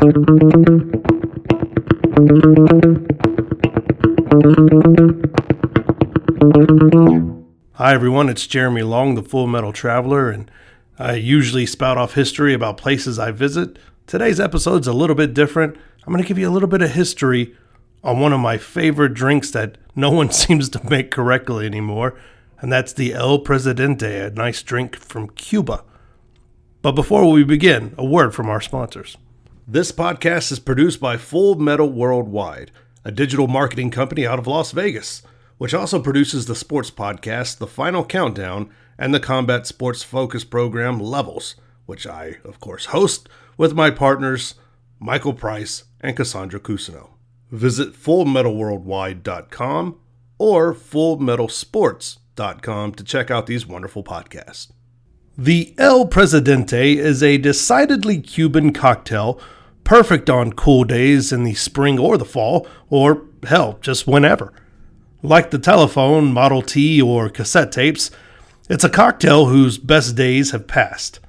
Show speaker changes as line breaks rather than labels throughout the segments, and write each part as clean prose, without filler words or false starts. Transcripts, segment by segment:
Hi everyone, it's Jeremy Long, the Full Metal Traveler, and I usually spout off history about places I visit. Today's episode's a little bit different. I'm going to give you a little bit of history on one of my favorite drinks that no one seems to make correctly anymore, and that's the El Presidente, a nice drink from Cuba. But before we begin, a word from our sponsors. This podcast is produced by Full Metal Worldwide, a digital marketing company out of Las Vegas, which also produces the sports podcast, The Final Countdown, and the combat sports focus program, Levels, which I, of course, host with my partners, Michael Price and Cassandra Cusino. Visit fullmetalworldwide.com or fullmetalsports.com to check out these wonderful podcasts. The El Presidente is a decidedly Cuban cocktail, perfect on cool days in the spring or the fall, or hell, just whenever. Like the telephone, Model T, or cassette tapes, it's a cocktail whose best days have passed.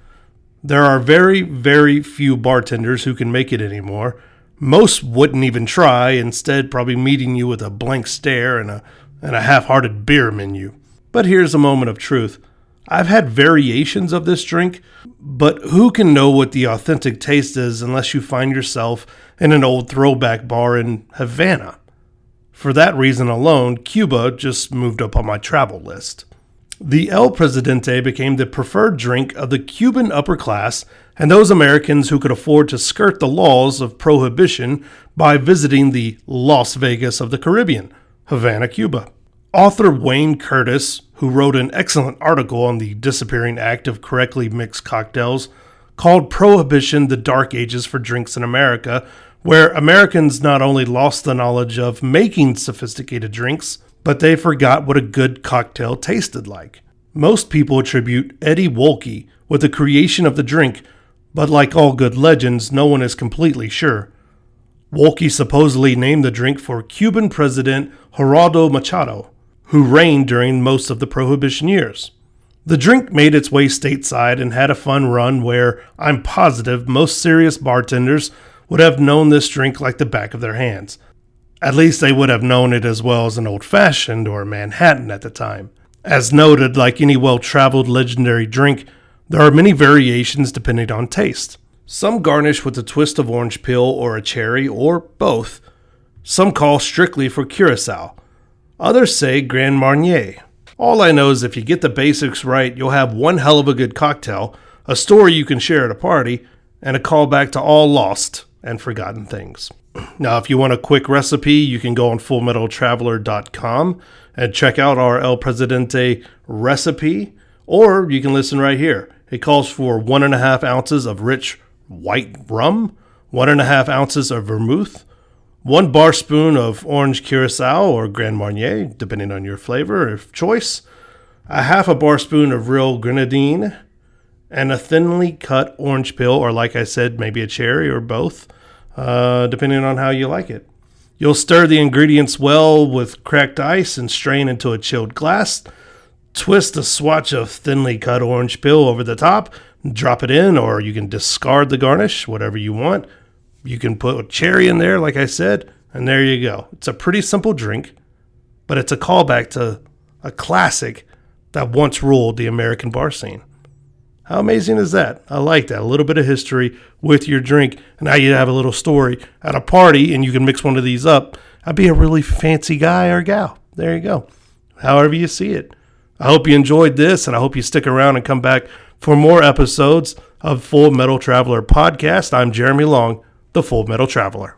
There are very, very few bartenders who can make it anymore. Most wouldn't even try, instead probably meeting you with a blank stare and a half-hearted beer menu. But here's a moment of truth. I've had variations of this drink, but who can know what the authentic taste is unless you find yourself in an old throwback bar in Havana? For that reason alone, Cuba just moved up on my travel list. The El Presidente became the preferred drink of the Cuban upper class and those Americans who could afford to skirt the laws of Prohibition by visiting the Las Vegas of the Caribbean, Havana, Cuba. Author Wayne Curtis, who wrote an excellent article on the disappearing act of correctly mixed cocktails, called Prohibition the Dark Ages for drinks in America, where Americans not only lost the knowledge of making sophisticated drinks, but they forgot what a good cocktail tasted like. Most people attribute Eddie Wolke with the creation of the drink, but like all good legends, no one is completely sure. Wolke supposedly named the drink for Cuban President Gerardo Machado, who reigned during most of the Prohibition years. The drink made its way stateside and had a fun run where I'm positive most serious bartenders would have known this drink like the back of their hands. At least they would have known it as well as an old-fashioned or Manhattan at the time. As noted, like any well-traveled legendary drink, there are many variations depending on taste. Some garnish with a twist of orange peel or a cherry, or both. Some call strictly for curacao. Others say Grand Marnier. All I know is if you get the basics right, you'll have one hell of a good cocktail, a story you can share at a party, and a callback to all lost and forgotten things. Now, if you want a quick recipe, you can go on fullmetaltraveler.com and check out our El Presidente recipe, or you can listen right here. It calls for 1.5 ounces of rich white rum, 1.5 ounces of vermouth, 1 bar spoon of orange curacao or Grand Marnier, depending on your flavor of choice, a half a bar spoon of real grenadine, and a thinly cut orange peel, or like I said, maybe a cherry or both, depending on how you like it. You'll stir the ingredients well with cracked ice and strain into a chilled glass. Twist a swatch of thinly cut orange peel over the top, drop it in, or you can discard the garnish, whatever you want. You can put a cherry in there, like I said, and there you go. It's a pretty simple drink, but it's a callback to a classic that once ruled the American bar scene. How amazing is that? I like that. A little bit of history with your drink, and now you have a little story at a party, and you can mix one of these up. I'd be a really fancy guy or gal. There you go. However you see it. I hope you enjoyed this, and I hope you stick around and come back for more episodes of Full Metal Traveler Podcast. I'm Jeremy Long, the Full Metal Traveler.